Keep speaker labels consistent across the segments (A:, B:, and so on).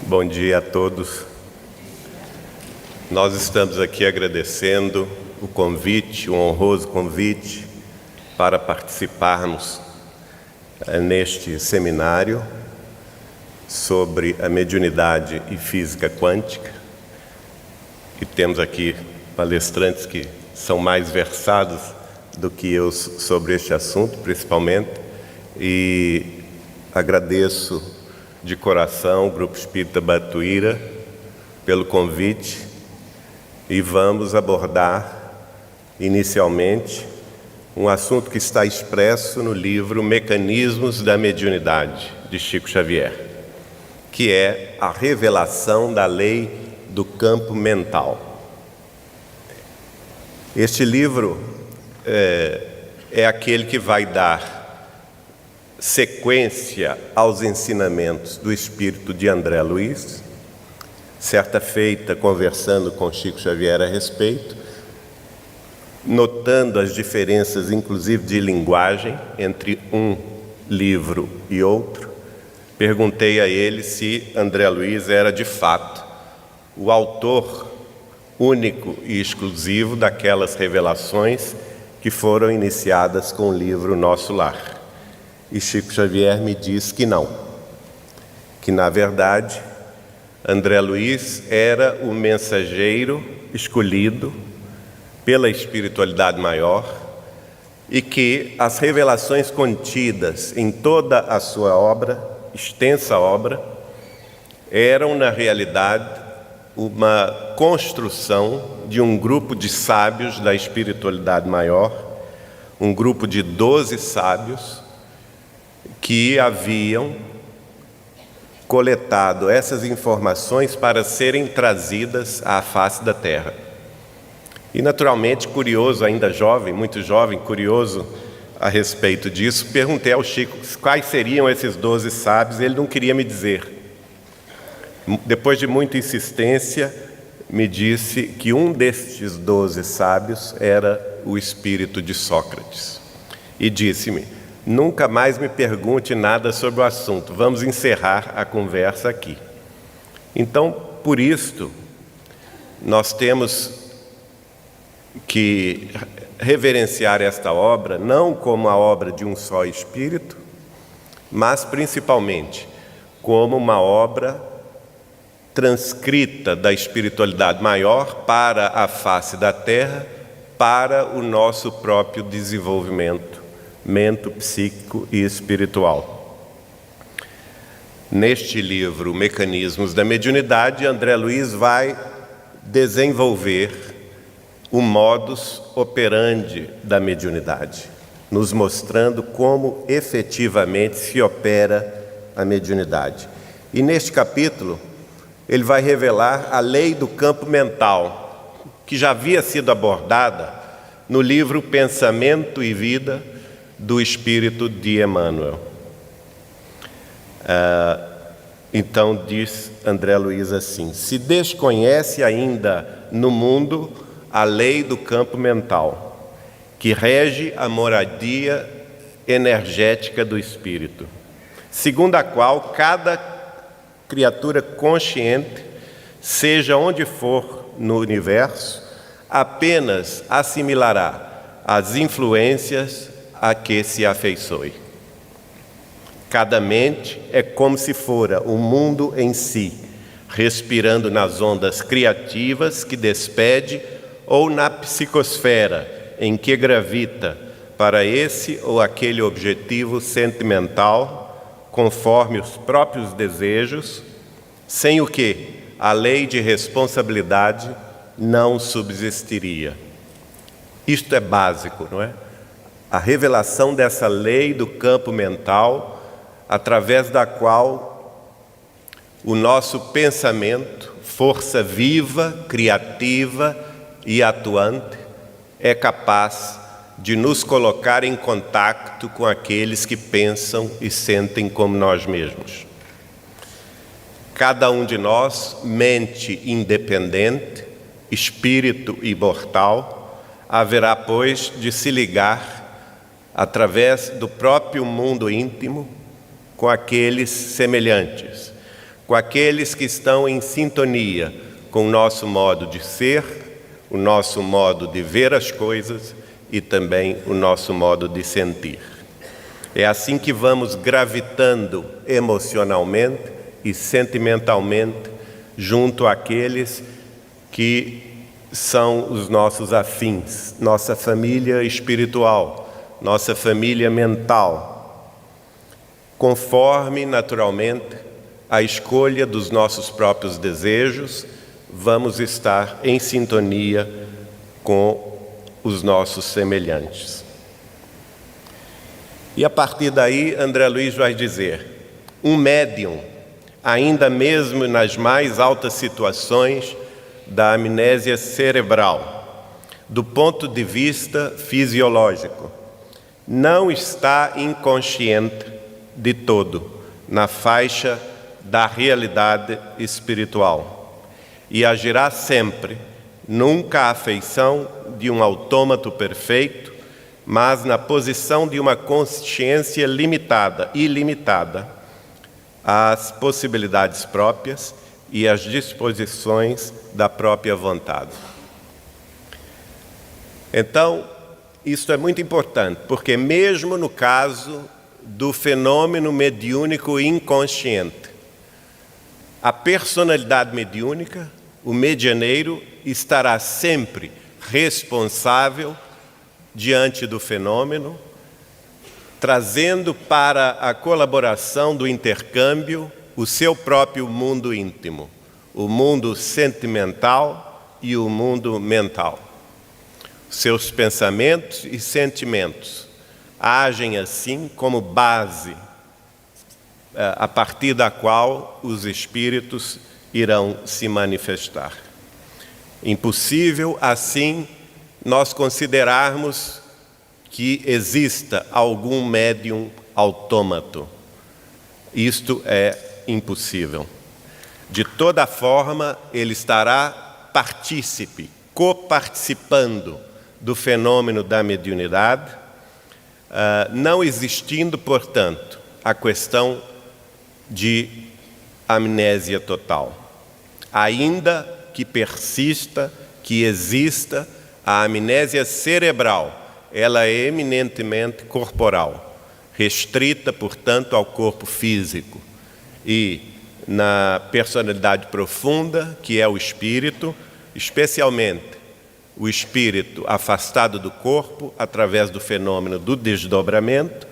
A: Bom dia a todos. Nós estamos aqui agradecendo o convite, o honroso convite para participarmos neste seminário sobre a mediunidade e física quântica. E temos aqui palestrantes que são mais versados do que eu sobre este assunto, principalmente, e agradeço de coração o Grupo Espírita Batuíra pelo convite e vamos abordar inicialmente um assunto que está expresso no livro Mecanismos da Mediunidade, de Chico Xavier, que é a revelação da lei do campo mental. Este livro é aquele que vai dar sequência aos ensinamentos do espírito de André Luiz. Certa feita, conversando com Chico Xavier a respeito, notando as diferenças, inclusive de linguagem, entre um livro e outro, perguntei a ele se André Luiz era de fato o autor único e exclusivo daquelas revelações que foram iniciadas com o livro Nosso Lar. E Chico Xavier me disse que não, que na verdade André Luiz era o mensageiro escolhido pela espiritualidade maior e que as revelações contidas em toda a sua obra, extensa obra, eram na realidade uma construção de um grupo de sábios da espiritualidade maior, um grupo de 12 sábios que haviam coletado essas informações para serem trazidas à face da Terra. E naturalmente, curioso, ainda jovem, muito jovem, curioso a respeito disso, perguntei ao Chico quais seriam esses 12 sábios, ele não queria me dizer. Depois de muita insistência, me disse que um destes 12 sábios era o espírito de Sócrates. E disse-me: nunca mais me pergunte nada sobre o assunto, vamos encerrar a conversa aqui. Então, por isto, nós temos que reverenciar esta obra, não como a obra de um só espírito, mas principalmente como uma obra transcrita da espiritualidade maior para a face da Terra, para o nosso próprio desenvolvimento mento, psíquico e espiritual. Neste livro, Mecanismos da Mediunidade, André Luiz vai desenvolver o modus operandi da mediunidade, nos mostrando como efetivamente se opera a mediunidade. E neste capítulo, ele vai revelar a lei do campo mental, que já havia sido abordada no livro Pensamento e Vida, do Espírito de Emmanuel. Então diz André Luiz assim: se desconhece ainda no mundo a lei do campo mental, que rege a moradia energética do espírito, segundo a qual cada criatura consciente, seja onde for no universo, apenas assimilará as influências a que se afeiçoe. Cada mente é como se fora o mundo em si, respirando nas ondas criativas que despede ou na psicosfera em que gravita para esse ou aquele objetivo sentimental, conforme os próprios desejos, sem o que a lei de responsabilidade não subsistiria. Isto é básico, não é? A revelação dessa lei do campo mental, através da qual o nosso pensamento, força viva, criativa e atuante, é capaz de nos colocar em contato com aqueles que pensam e sentem como nós mesmos. Cada um de nós, mente independente, espírito imortal, haverá, pois, de se ligar através do próprio mundo íntimo com aqueles semelhantes, com aqueles que estão em sintonia com o nosso modo de ser, o nosso modo de ver as coisas e também o nosso modo de sentir. É assim que vamos gravitando emocionalmente e sentimentalmente junto àqueles que são os nossos afins, nossa família espiritual, nossa família mental, conforme, naturalmente, a escolha dos nossos próprios desejos, vamos estar em sintonia com os nossos semelhantes. E a partir daí, André Luiz vai dizer: um médium, ainda mesmo nas mais altas situações da amnésia cerebral, do ponto de vista fisiológico, não está inconsciente de todo na faixa da realidade espiritual e agirá sempre, nunca à feição de um autômato perfeito, mas na posição de uma consciência limitada, ilimitada, às possibilidades próprias e às disposições da própria vontade. Então, isso é muito importante, porque mesmo no caso do fenômeno mediúnico inconsciente, a personalidade mediúnica, o medianeiro, estará sempre responsável diante do fenômeno, trazendo para a colaboração do intercâmbio o seu próprio mundo íntimo, o mundo sentimental e o mundo mental. Seus pensamentos e sentimentos agem assim como base a partir da qual os espíritos irão se manifestar. Impossível, assim, nós considerarmos que exista algum médium autômato. Isto é impossível. De toda forma, ele estará partícipe, coparticipando do fenômeno da mediunidade, não existindo, portanto, a questão de amnésia total. Ainda que persista, que exista a amnésia cerebral, ela é eminentemente corporal, restrita, portanto, ao corpo físico. E na personalidade profunda, que é o espírito, especialmente o espírito afastado do corpo, através do fenômeno do desdobramento,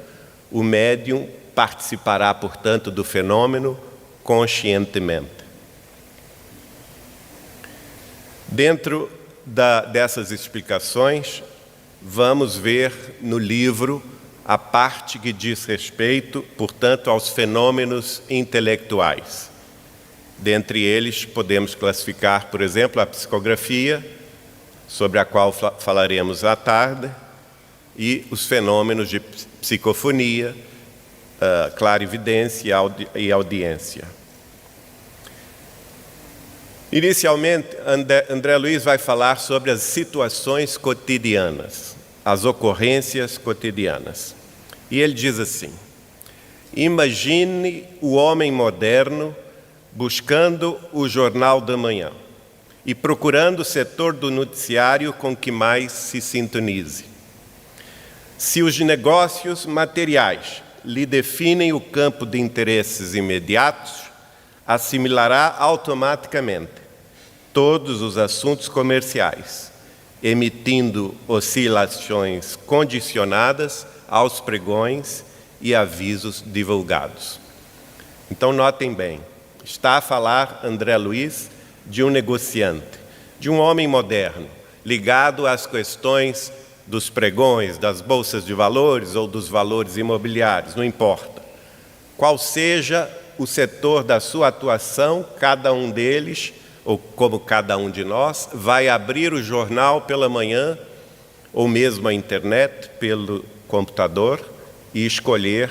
A: o médium participará, portanto, do fenômeno conscientemente. Dentro dessas explicações, vamos ver no livro a parte que diz respeito, portanto, aos fenômenos intelectuais. Dentre eles, podemos classificar, por exemplo, a psicografia, sobre a qual falaremos à tarde, e os fenômenos de psicofonia, clarividência e audiência. Inicialmente, André Luiz vai falar sobre as situações cotidianas, as ocorrências cotidianas. E ele diz assim: imagine o homem moderno buscando o jornal da manhã e procurando o setor do noticiário com que mais se sintonize. Se os negócios materiais lhe definem o campo de interesses imediatos, assimilará automaticamente todos os assuntos comerciais, emitindo oscilações condicionadas aos pregões e avisos divulgados. Então, notem bem, está a falar André Luiz de um negociante, de um homem moderno, ligado às questões dos pregões, das bolsas de valores ou dos valores imobiliários, não importa. Qual seja o setor da sua atuação, cada um deles, ou como cada um de nós, vai abrir o jornal pela manhã, ou mesmo a internet, pelo computador, e escolher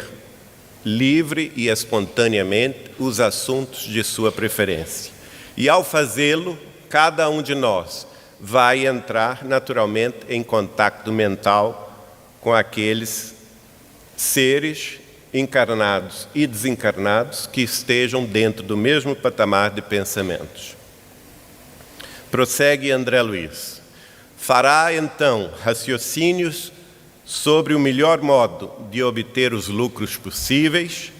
A: livre e espontaneamente os assuntos de sua preferência. E ao fazê-lo, cada um de nós vai entrar naturalmente em contato mental com aqueles seres encarnados e desencarnados, que estejam dentro do mesmo patamar de pensamentos. Prossegue André Luiz. Fará, então, raciocínios sobre o melhor modo de obter os lucros possíveis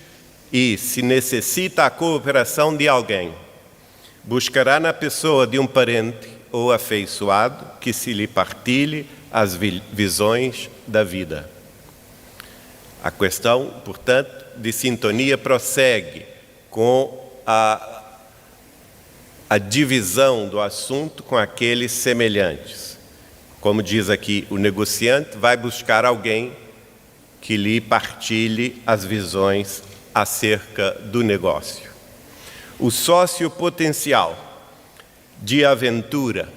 A: e, se necessita a cooperação de alguém, buscará na pessoa de um parente ou afeiçoado que se lhe partilhe as visões da vida. A questão, portanto, de sintonia prossegue com a divisão do assunto com aqueles semelhantes. Como diz aqui, o negociante vai buscar alguém que lhe partilhe as visões acerca do negócio. O sócio potencial de aventura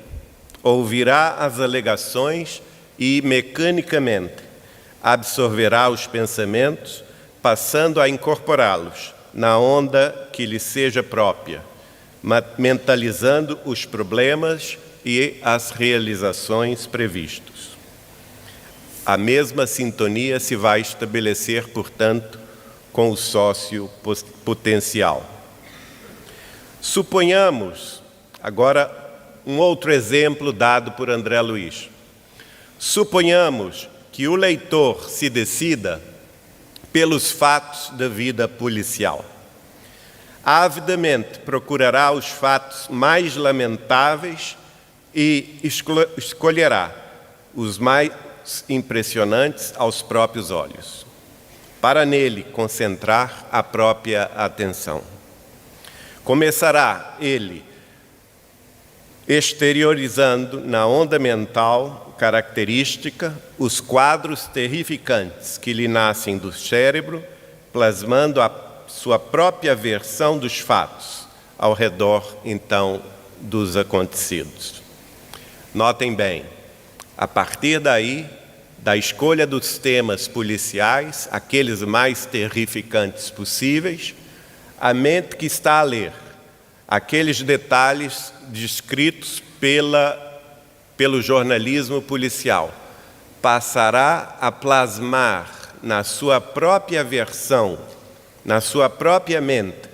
A: ouvirá as alegações e, mecanicamente, absorverá os pensamentos, passando a incorporá-los na onda que lhe seja própria, mentalizando os problemas e as realizações previstos. A mesma sintonia se vai estabelecer, portanto, com o sócio potencial. Suponhamos, agora, um outro exemplo dado por André Luiz. Suponhamos que o leitor se decida pelos fatos da vida policial. Avidamente procurará os fatos mais lamentáveis e escolherá os mais impressionantes aos próprios olhos, para nele concentrar a própria atenção. Começará ele exteriorizando na onda mental característica os quadros terrificantes que lhe nascem do cérebro, plasmando a sua própria versão dos fatos ao redor, então, dos acontecidos. Notem bem, a partir daí, da escolha dos temas policiais, aqueles mais terrificantes possíveis, a mente que está a ler aqueles detalhes descritos pelo jornalismo policial passará a plasmar na sua própria versão, na sua própria mente,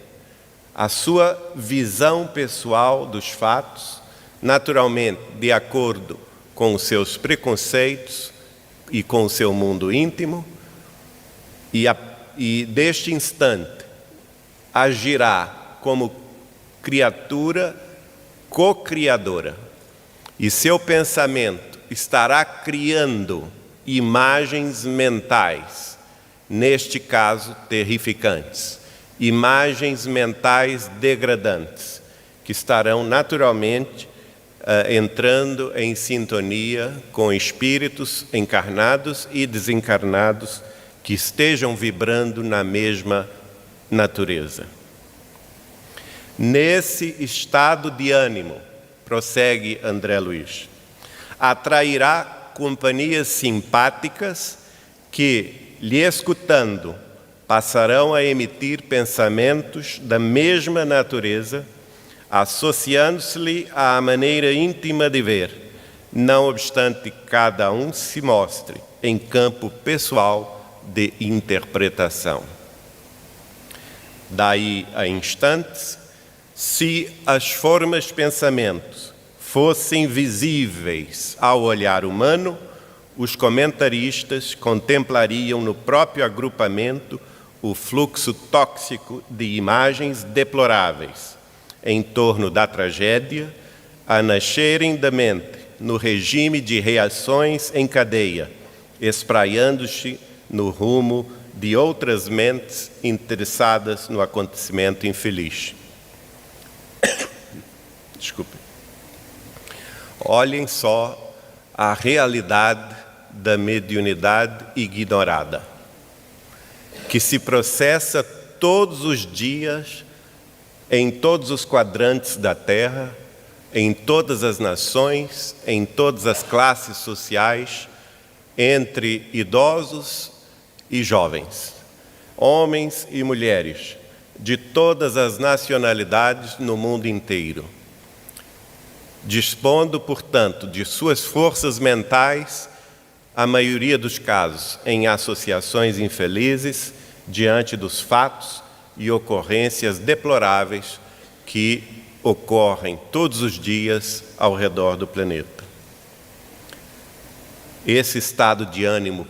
A: a sua visão pessoal dos fatos, naturalmente de acordo com os seus preconceitos e com o seu mundo íntimo, e deste instante agirá como criatura co-criadora, e seu pensamento estará criando imagens mentais, neste caso terrificantes, imagens mentais degradantes, que estarão naturalmente entrando em sintonia com espíritos encarnados e desencarnados que estejam vibrando na mesma natureza. Nesse estado de ânimo, prossegue André Luiz, atrairá companhias simpáticas que, lhe escutando, passarão a emitir pensamentos da mesma natureza, associando-se-lhe à maneira íntima de ver, não obstante cada um se mostre em campo pessoal de interpretação. Daí a instantes, se as formas de pensamento fossem visíveis ao olhar humano, os comentaristas contemplariam no próprio agrupamento o fluxo tóxico de imagens deploráveis em torno da tragédia, a nascerem da mente no regime de reações em cadeia, espraiando-se no rumo de outras mentes interessadas no acontecimento infeliz. Desculpe. Olhem só a realidade da mediunidade ignorada, que se processa todos os dias em todos os quadrantes da Terra, em todas as nações, em todas as classes sociais, entre idosos e jovens, homens e mulheres, de todas as nacionalidades no mundo inteiro. Dispondo, portanto, de suas forças mentais, a maioria dos casos em associações infelizes, diante dos fatos e ocorrências deploráveis que ocorrem todos os dias ao redor do planeta. Esse estado de ânimo,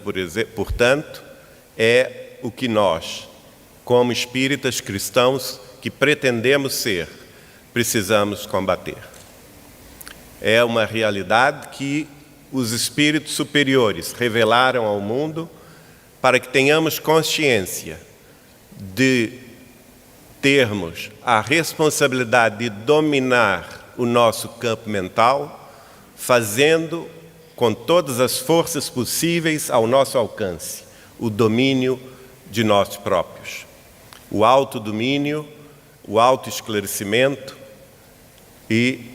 A: portanto, é o que nós, como espíritas cristãos que pretendemos ser, precisamos combater. É uma realidade que os espíritos superiores revelaram ao mundo para que tenhamos consciência de termos a responsabilidade de dominar o nosso campo mental, fazendo com todas as forças possíveis ao nosso alcance o domínio de nós próprios. O autodomínio, o autoesclarecimento e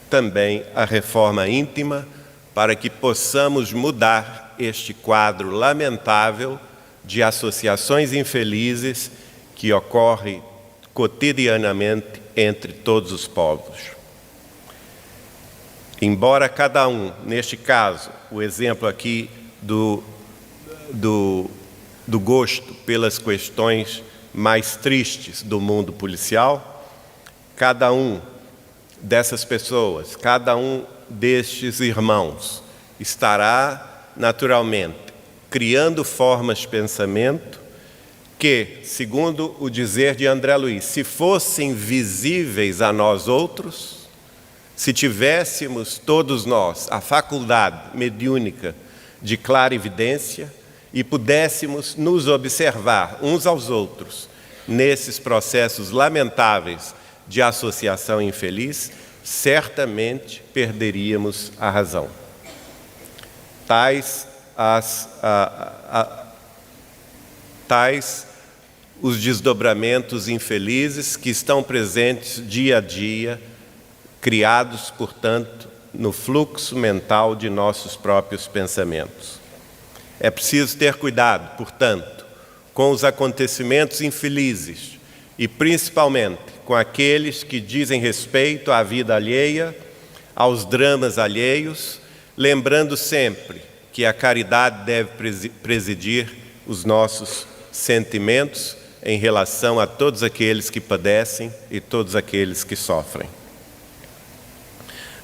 A: também a reforma íntima para que possamos mudar este quadro lamentável de associações infelizes que ocorre cotidianamente entre todos os povos. Embora cada um, neste caso, o exemplo aqui do gosto pelas questões mais tristes do mundo policial, cada um dessas pessoas, cada um destes irmãos estará naturalmente criando formas de pensamento que, segundo o dizer de André Luiz, se fossem visíveis a nós outros, se tivéssemos todos nós a faculdade mediúnica de clarividência e pudéssemos nos observar uns aos outros nesses processos lamentáveis de associação infeliz, certamente perderíamos a razão. Tais os desdobramentos infelizes que estão presentes dia a dia, criados, portanto, no fluxo mental de nossos próprios pensamentos. É preciso ter cuidado, portanto, com os acontecimentos infelizes e, principalmente, com aqueles que dizem respeito à vida alheia, aos dramas alheios, lembrando sempre que a caridade deve presidir os nossos sentimentos em relação a todos aqueles que padecem e todos aqueles que sofrem.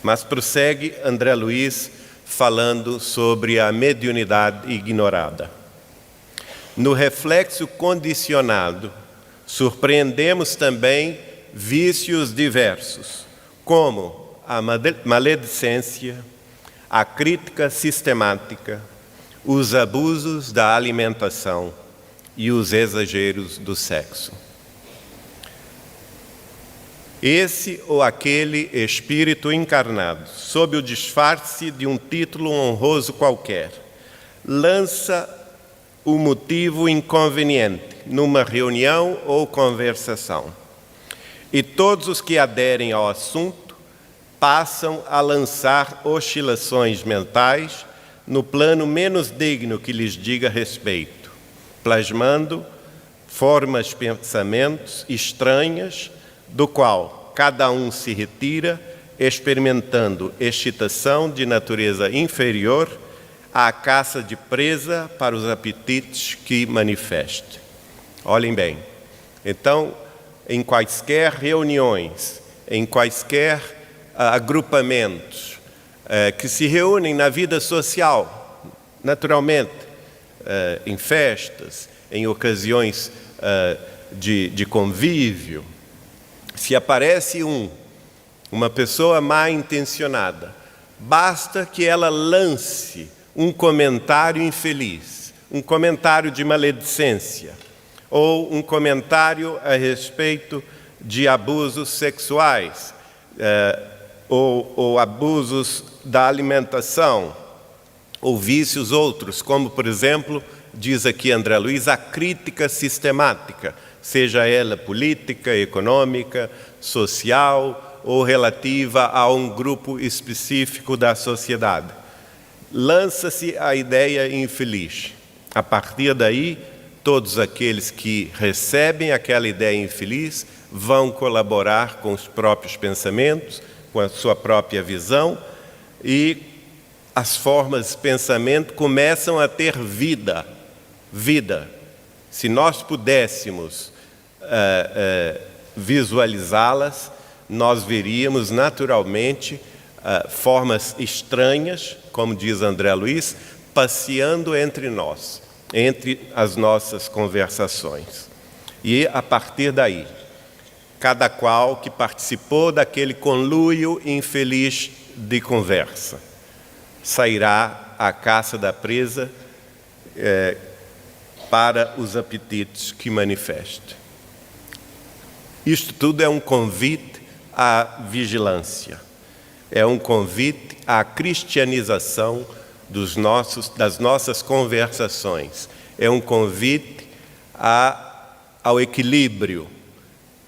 A: Mas prossegue André Luiz falando sobre a mediunidade ignorada. No reflexo condicionado, surpreendemos também vícios diversos, como a maledicência, a crítica sistemática, os abusos da alimentação e os exageros do sexo. Esse ou aquele espírito encarnado, sob o disfarce de um título honroso qualquer, lança o motivo inconveniente numa reunião ou conversação. E todos os que aderem ao assunto passam a lançar oscilações mentais no plano menos digno que lhes diga respeito, plasmando formas de pensamentos estranhas, do qual cada um se retira, experimentando excitação de natureza inferior à caça de presa para os apetites que manifeste. Olhem bem, então, em quaisquer reuniões, em quaisquer agrupamentos que se reúnem na vida social, naturalmente, em festas, em ocasiões de convívio, se aparece uma pessoa mal intencionada, basta que ela lance um comentário infeliz, um comentário de maledicência, ou um comentário a respeito de abusos sexuais, ou abusos da alimentação, ou vícios outros, como, por exemplo, diz aqui André Luiz, a crítica sistemática, seja ela política, econômica, social ou relativa a um grupo específico da sociedade. Lança-se a ideia infeliz. A partir daí, todos aqueles que recebem aquela ideia infeliz vão colaborar com os próprios pensamentos, com a sua própria visão, e as formas de pensamento começam a ter vida, Se nós pudéssemos visualizá-las, nós veríamos naturalmente formas estranhas, como diz André Luiz, passeando entre nós, entre as nossas conversações. E a partir daí, cada qual que participou daquele conluio infeliz de conversa sairá à caça da presa para os apetites que manifesta. Isto tudo é um convite à vigilância, é um convite à cristianização das nossas conversações, é um convite ao equilíbrio,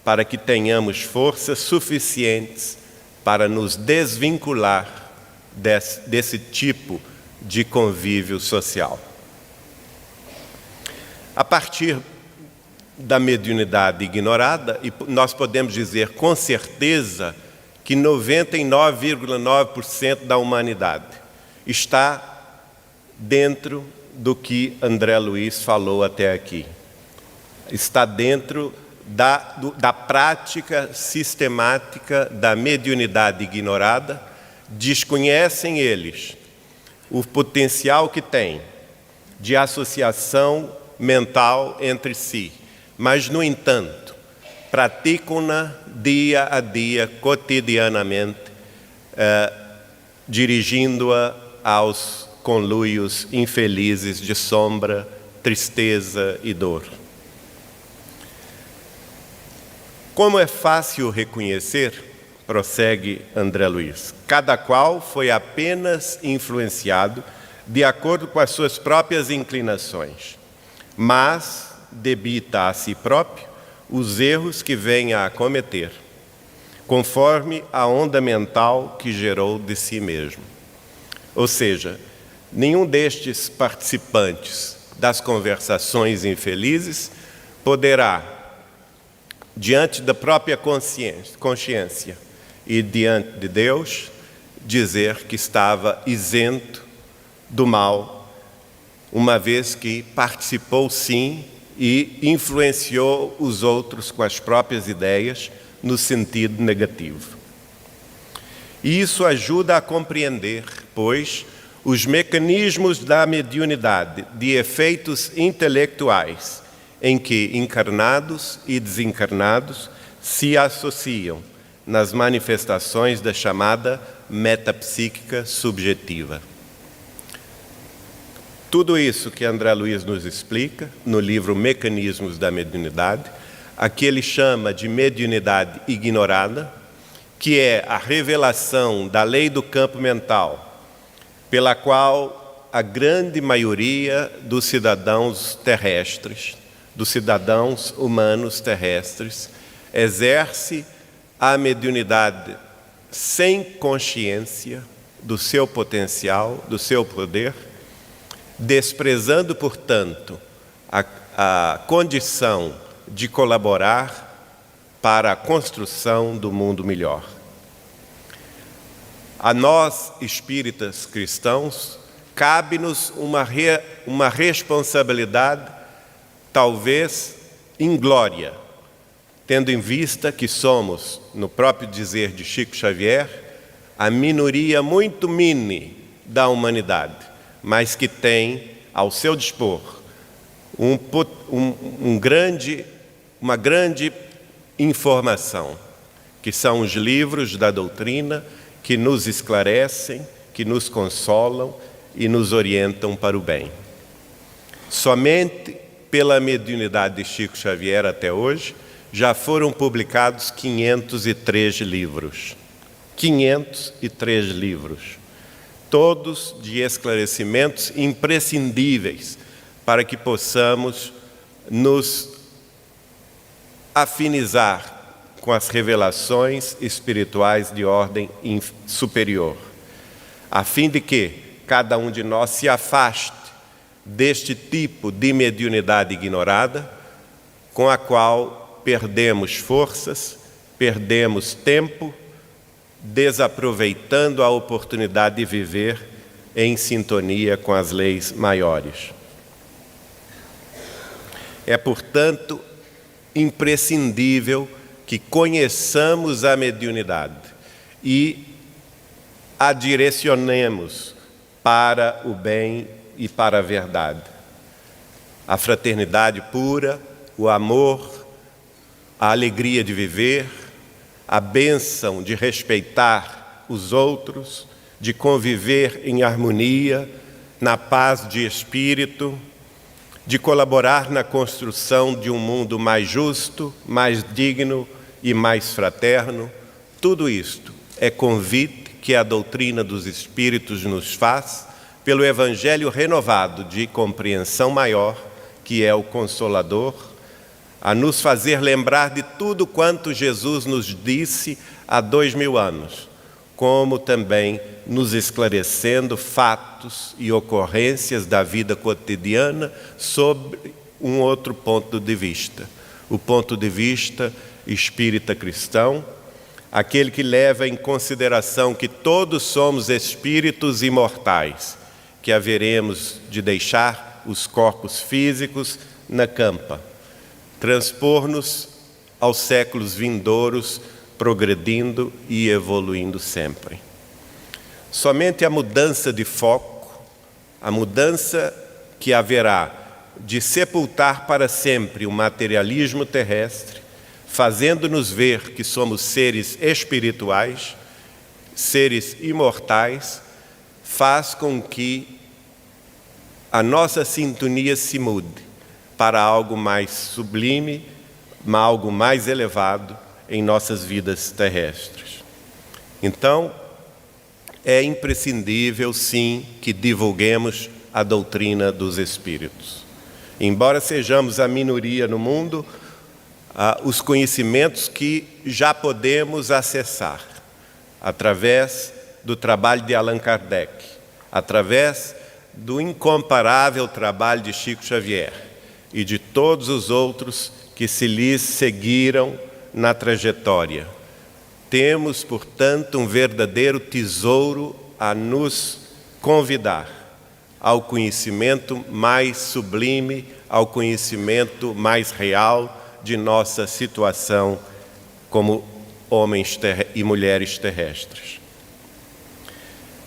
A: para que tenhamos forças suficientes para nos desvincular desse tipo de convívio social. A partir da mediunidade ignorada, e nós podemos dizer com certeza que 99,9% da humanidade está dentro do que André Luiz falou até aqui. Está dentro da prática sistemática da mediunidade ignorada. Desconhecem eles o potencial que tem de associação mental entre si, mas, no entanto, praticam-na dia a dia, cotidianamente, dirigindo-a aos conluios infelizes de sombra, tristeza e dor. Como é fácil reconhecer, prossegue André Luiz, cada qual foi apenas influenciado de acordo com as suas próprias inclinações, mas debita a si próprio os erros que venha a cometer, conforme a onda mental que gerou de si mesmo. Ou seja, nenhum destes participantes das conversações infelizes poderá, diante da própria consciência e diante de Deus, dizer que estava isento do mal, uma vez que participou sim e influenciou os outros com as próprias ideias no sentido negativo. E isso ajuda a compreender, pois, os mecanismos da mediunidade de efeitos intelectuais em que encarnados e desencarnados se associam nas manifestações da chamada metapsíquica subjetiva. Tudo isso que André Luiz nos explica no livro Mecanismos da Mediunidade, aqui ele chama de mediunidade ignorada, que é a revelação da lei do campo mental, pela qual a grande maioria dos cidadãos terrestres, dos cidadãos humanos terrestres, exerce a mediunidade sem consciência do seu potencial, do seu poder, desprezando, portanto, a condição de colaborar para a construção do mundo melhor. A nós, espíritas cristãos, cabe-nos uma responsabilidade, talvez inglória, tendo em vista que somos, no próprio dizer de Chico Xavier, a minoria muito mini da humanidade, mas que tem ao seu dispor uma grande informação, que são os livros da doutrina que nos esclarecem, que nos consolam e nos orientam para o bem. Somente pela mediunidade de Chico Xavier até hoje, já foram publicados 503 livros. 503 livros. Todos de esclarecimentos imprescindíveis para que possamos nos afinizar com as revelações espirituais de ordem superior, a fim de que cada um de nós se afaste deste tipo de mediunidade ignorada, com a qual perdemos forças, perdemos tempo, desaproveitando a oportunidade de viver em sintonia com as leis maiores. É, portanto, imprescindível que conheçamos a mediunidade e a direcionemos para o bem e para a verdade. A fraternidade pura, o amor, a alegria de viver, a bênção de respeitar os outros, de conviver em harmonia, na paz de espírito, de colaborar na construção de um mundo mais justo, mais digno e mais fraterno. Tudo isto é convite que a doutrina dos Espíritos nos faz pelo Evangelho renovado de compreensão maior, que é o Consolador, a nos fazer lembrar de tudo quanto Jesus nos disse há 2000 anos, como também nos esclarecendo fatos e ocorrências da vida cotidiana sobre um outro ponto de vista, o ponto de vista espírita cristão, aquele que leva em consideração que todos somos espíritos imortais, que haveremos de deixar os corpos físicos na campa, transpor-nos aos séculos vindouros, progredindo e evoluindo sempre. Somente a mudança de foco, a mudança que haverá de sepultar para sempre o materialismo terrestre, fazendo-nos ver que somos seres espirituais, seres imortais, faz com que a nossa sintonia se mude para algo mais sublime, algo mais elevado em nossas vidas terrestres. Então, é imprescindível, sim, que divulguemos a doutrina dos Espíritos. Embora sejamos a minoria no mundo, os conhecimentos que já podemos acessar através do trabalho de Allan Kardec, através do incomparável trabalho de Chico Xavier e de todos os outros que se lhes seguiram na trajetória. Temos, portanto, um verdadeiro tesouro a nos convidar ao conhecimento mais sublime, ao conhecimento mais real de nossa situação como homens e mulheres terrestres.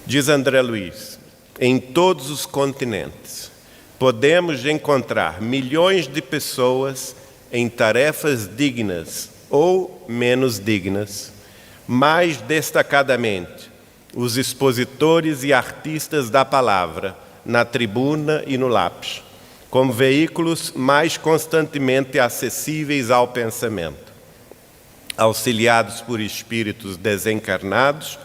A: Diz André Luiz, em todos os continentes podemos encontrar milhões de pessoas em tarefas dignas ou menos dignas, mais destacadamente os expositores e artistas da palavra na tribuna e no lápis, como veículos mais constantemente acessíveis ao pensamento, auxiliados por espíritos desencarnados,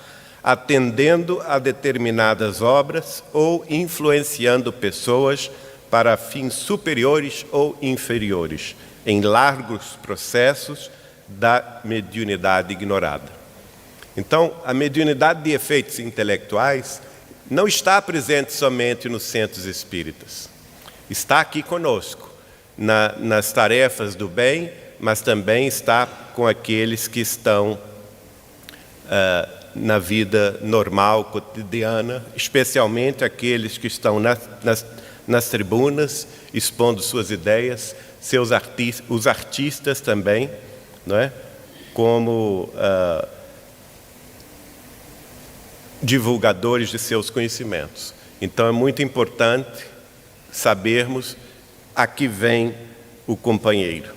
A: atendendo a determinadas obras ou influenciando pessoas para fins superiores ou inferiores, em largos processos da mediunidade ignorada. Então, a mediunidade de efeitos intelectuais não está presente somente nos centros espíritas. Está aqui conosco, nas tarefas do bem, mas também está com aqueles que estão na vida normal, cotidiana, especialmente aqueles que estão nas tribunas, expondo suas ideias, os artistas também, não é? Como divulgadores de seus conhecimentos. Então é muito importante sabermos a que vem o companheiro.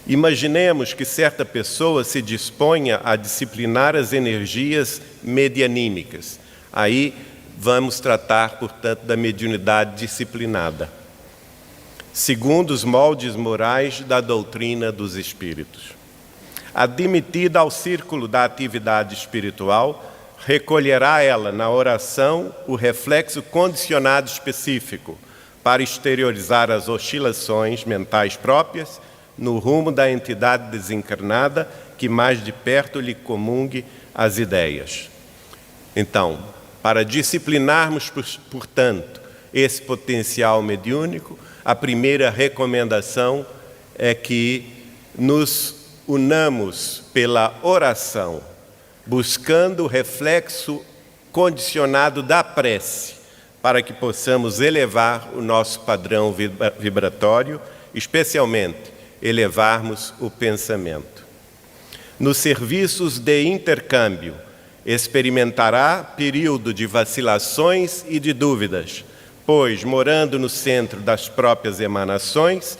A: Imaginemos que certa pessoa se disponha a disciplinar as energias medianímicas. Aí vamos tratar, portanto, da mediunidade disciplinada, segundo os moldes morais da doutrina dos Espíritos. Admitida ao círculo da atividade espiritual, recolherá ela na oração o reflexo condicionado específico para exteriorizar as oscilações mentais próprias no rumo da entidade desencarnada que mais de perto lhe comungue as ideias. Então, para disciplinarmos, portanto, esse potencial mediúnico, a primeira recomendação é que nos unamos pela oração, buscando o reflexo condicionado da prece, para que possamos elevar o nosso padrão vibratório especialmente elevarmos o pensamento. Nos serviços de intercâmbio, experimentará período de vacilações e de dúvidas, pois, morando no centro das próprias emanações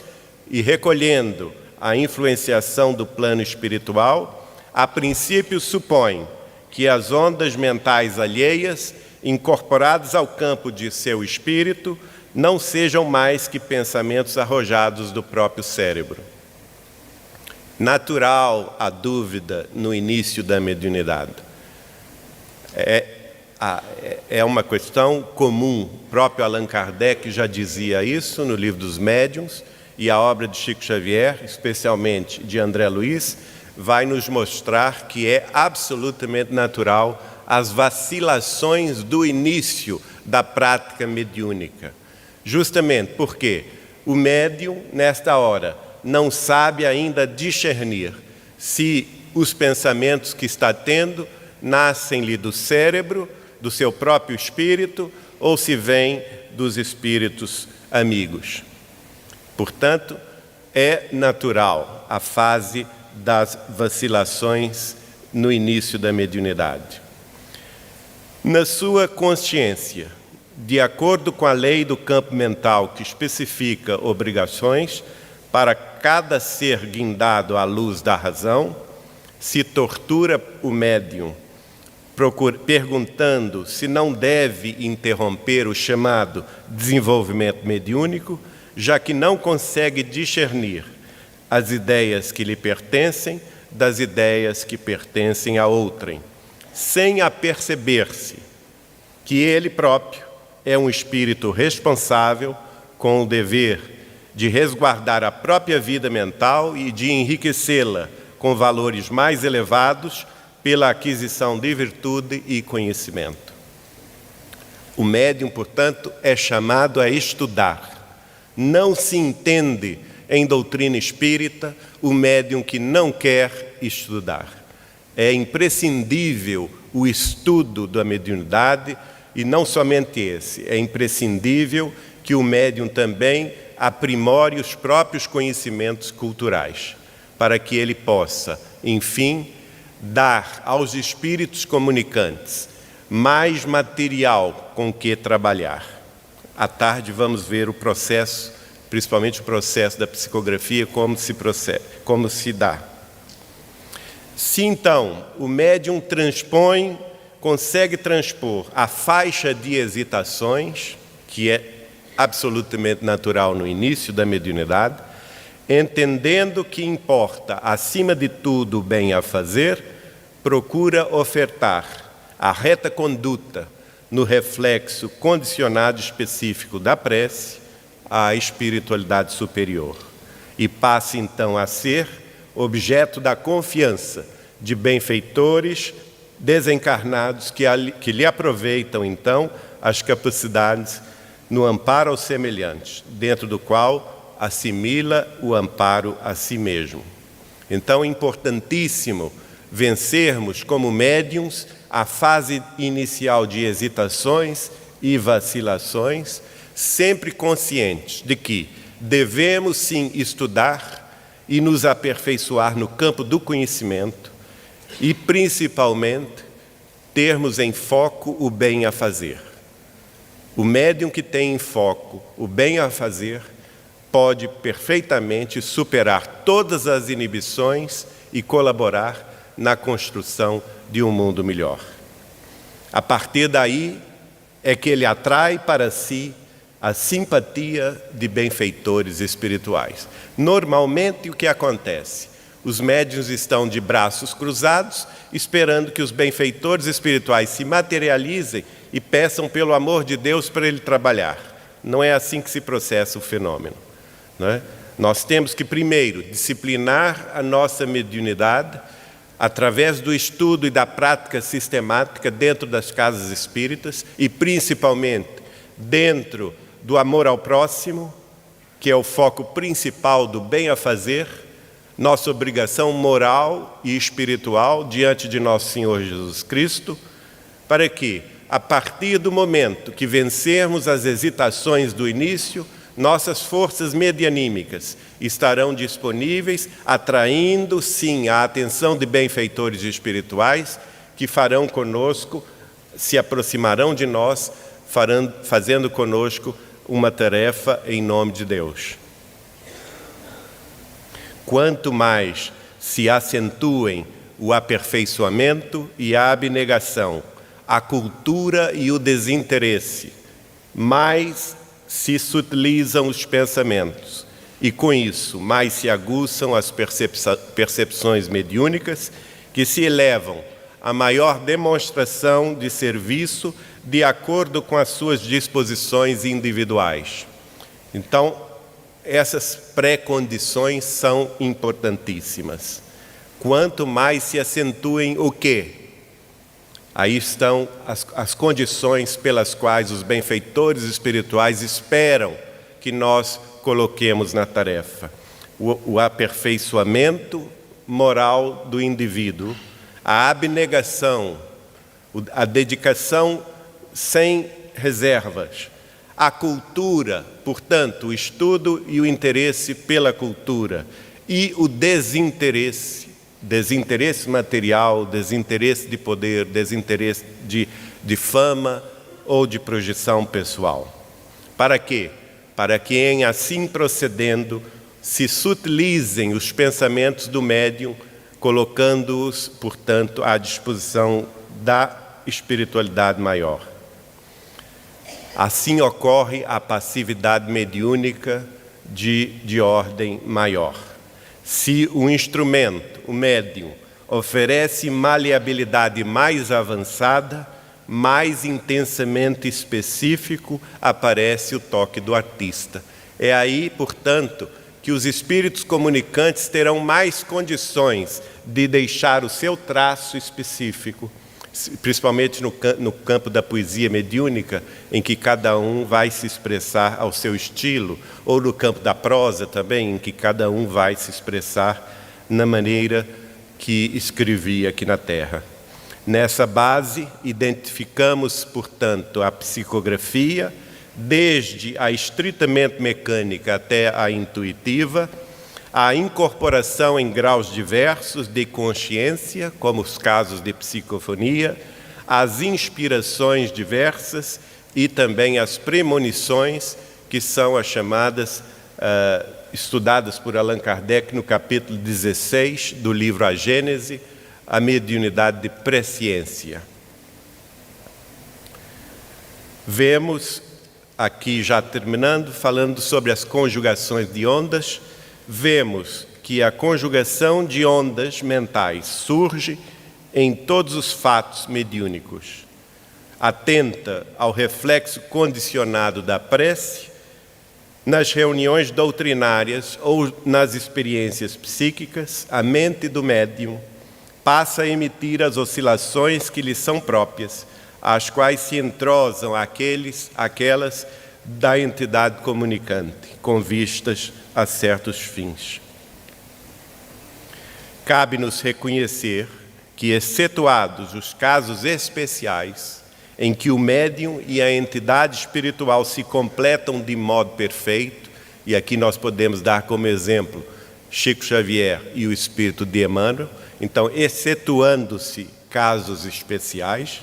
A: e recolhendo a influenciação do plano espiritual, a princípio supõe que as ondas mentais alheias, incorporadas ao campo de seu espírito, não sejam mais que pensamentos arrojados do próprio cérebro. Natural a dúvida no início da mediunidade. É uma questão comum. O próprio Allan Kardec já dizia isso no Livro dos Médiuns, e a obra de Chico Xavier, especialmente de André Luiz, vai nos mostrar que é absolutamente natural as vacilações do início da prática mediúnica. Justamente porque o médium, nesta hora, não sabe ainda discernir se os pensamentos que está tendo nascem-lhe do cérebro, do seu próprio espírito, ou se vêm dos espíritos amigos. Portanto, é natural a fase das vacilações no início da mediunidade. Na sua consciência, de acordo com a lei do campo mental que especifica obrigações para cada ser guindado à luz da razão, se tortura o médium perguntando se não deve interromper o chamado desenvolvimento mediúnico, já que não consegue discernir as ideias que lhe pertencem das ideias que pertencem a outrem, sem aperceber-se que ele próprio é um espírito responsável com o dever de resguardar a própria vida mental e de enriquecê-la com valores mais elevados pela aquisição de virtude e conhecimento. O médium, portanto, é chamado a estudar. Não se entende em doutrina espírita o médium que não quer estudar. É imprescindível o estudo da mediunidade, e não somente esse, é imprescindível que o médium também aprimore os próprios conhecimentos culturais, para que ele possa, enfim, dar aos espíritos comunicantes mais material com que trabalhar. À tarde vamos ver o processo, principalmente o processo da psicografia, como se dá. Se então o médium consegue transpor a faixa de hesitações, que é absolutamente natural no início da mediunidade, entendendo que importa, acima de tudo, o bem a fazer, procura ofertar a reta conduta no reflexo condicionado específico da prece à espiritualidade superior e passa então a ser objeto da confiança de benfeitores desencarnados que lhe aproveitam então as capacidades no amparo aos semelhantes, dentro do qual assimila o amparo a si mesmo. Então é importantíssimo vencermos como médiuns a fase inicial de hesitações e vacilações, sempre conscientes de que devemos sim estudar e nos aperfeiçoar no campo do conhecimento e, principalmente, termos em foco o bem a fazer. O médium que tem em foco o bem a fazer pode perfeitamente superar todas as inibições e colaborar na construção de um mundo melhor. A partir daí é que ele atrai para si a simpatia de benfeitores espirituais. Normalmente o que acontece? Os médiuns estão de braços cruzados, esperando que os benfeitores espirituais se materializem e peçam pelo amor de Deus para ele trabalhar. Não é assim que se processa o fenômeno, não é? Nós temos que, primeiro, disciplinar a nossa mediunidade através do estudo e da prática sistemática dentro das casas espíritas e, principalmente, dentro do amor ao próximo, que é o foco principal do bem a fazer, nossa obrigação moral e espiritual diante de nosso Senhor Jesus Cristo, para que, a partir do momento que vencermos as hesitações do início, nossas forças medianímicas estarão disponíveis, atraindo, sim, a atenção de benfeitores espirituais que farão conosco, se aproximarão de nós, fazendo conosco uma tarefa em nome de Deus. Quanto mais se acentuem o aperfeiçoamento e a abnegação, a cultura e o desinteresse, mais se sutilizam os pensamentos e, com isso, mais se aguçam as percepções mediúnicas que se elevam à maior demonstração de serviço de acordo com as suas disposições individuais. Então, essas pré-condições são importantíssimas. Quanto mais se acentuem o quê? Aí estão as condições pelas quais os benfeitores espirituais esperam que nós coloquemos na tarefa. O aperfeiçoamento moral do indivíduo, a abnegação, a dedicação sem reservas, a cultura, portanto, o estudo e o interesse pela cultura, e o desinteresse material, desinteresse de poder, desinteresse de fama ou de projeção pessoal. Para quê? Para que, em assim procedendo, se sutilizem os pensamentos do médium, colocando-os, portanto, à disposição da espiritualidade maior. Assim ocorre a passividade mediúnica de ordem maior. Se o instrumento, o médium, oferece maleabilidade mais avançada, mais intensamente específico aparece o toque do artista. É aí, portanto, que os espíritos comunicantes terão mais condições de deixar o seu traço específico, principalmente no campo da poesia mediúnica, em que cada um vai se expressar ao seu estilo, ou no campo da prosa também, em que cada um vai se expressar na maneira que escrevia aqui na Terra. Nessa base, identificamos, portanto, a psicografia, desde a estritamente mecânica até a intuitiva, a incorporação em graus diversos de consciência, como os casos de psicofonia, as inspirações diversas e também as premonições, que são as chamadas, estudadas por Allan Kardec no capítulo 16 do livro A Gênese, a mediunidade de presciência. Vemos, aqui já terminando, falando sobre as conjugações de ondas, vemos que a conjugação de ondas mentais surge em todos os fatos mediúnicos. Atenta ao reflexo condicionado da prece, nas reuniões doutrinárias ou nas experiências psíquicas, a mente do médium passa a emitir as oscilações que lhe são próprias, às quais se entrosam aquelas da entidade comunicante, com vistas a certos fins. Cabe-nos reconhecer que, excetuados os casos especiais em que o médium e a entidade espiritual se completam de modo perfeito, e aqui nós podemos dar como exemplo Chico Xavier e o espírito de Emmanuel, então, excetuando-se casos especiais,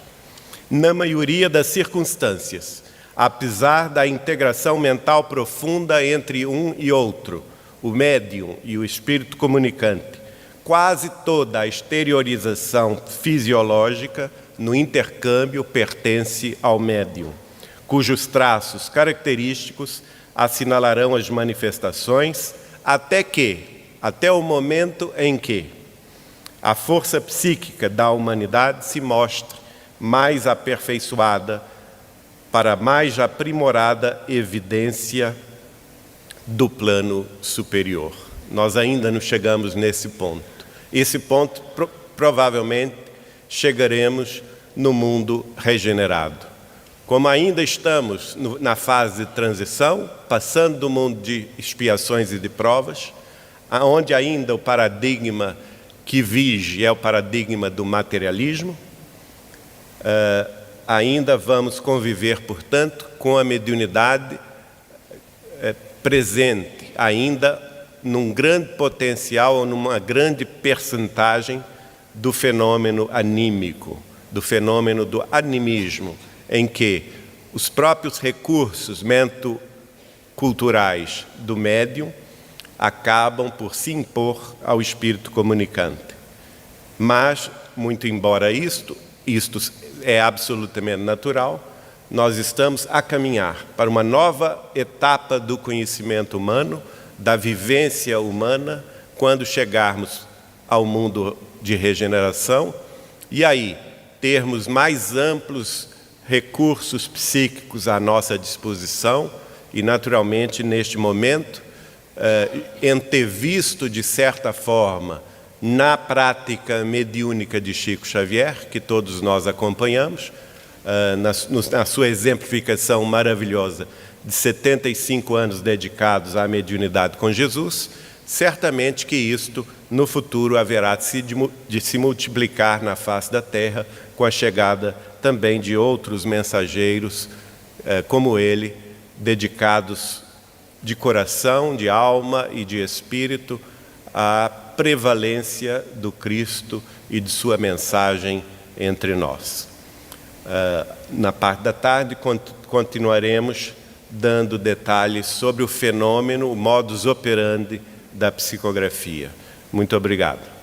A: na maioria das circunstâncias, apesar da integração mental profunda entre um e outro, o médium e o espírito comunicante, quase toda a exteriorização fisiológica no intercâmbio pertence ao médium, cujos traços característicos assinalarão as manifestações até o momento em que a força psíquica da humanidade se mostre mais aperfeiçoada para a mais aprimorada evidência do plano superior. Nós ainda não chegamos nesse ponto. Esse ponto, provavelmente, chegaremos no mundo regenerado. Como ainda estamos na fase de transição, passando do mundo de expiações e de provas, onde ainda o paradigma que vige é o paradigma do materialismo, ainda vamos conviver, portanto, com a mediunidade presente ainda num grande potencial ou numa grande percentagem do fenômeno anímico, do fenômeno do animismo, em que os próprios recursos mento-culturais do médium acabam por se impor ao espírito comunicante. Mas, muito embora isto é absolutamente natural, nós estamos a caminhar para uma nova etapa do conhecimento humano, da vivência humana, quando chegarmos ao mundo de regeneração, e aí termos mais amplos recursos psíquicos à nossa disposição, e naturalmente neste momento, antevisto de certa forma na prática mediúnica de Chico Xavier, que todos nós acompanhamos, na sua exemplificação maravilhosa de 75 anos dedicados à mediunidade com Jesus, certamente que isto no futuro haverá de se multiplicar na face da terra com a chegada também de outros mensageiros como ele, dedicados de coração, de alma e de espírito à prevalência do Cristo e de sua mensagem entre nós. Na parte da tarde continuaremos dando detalhes sobre o fenômeno, o modus operandi da psicografia. Muito obrigado.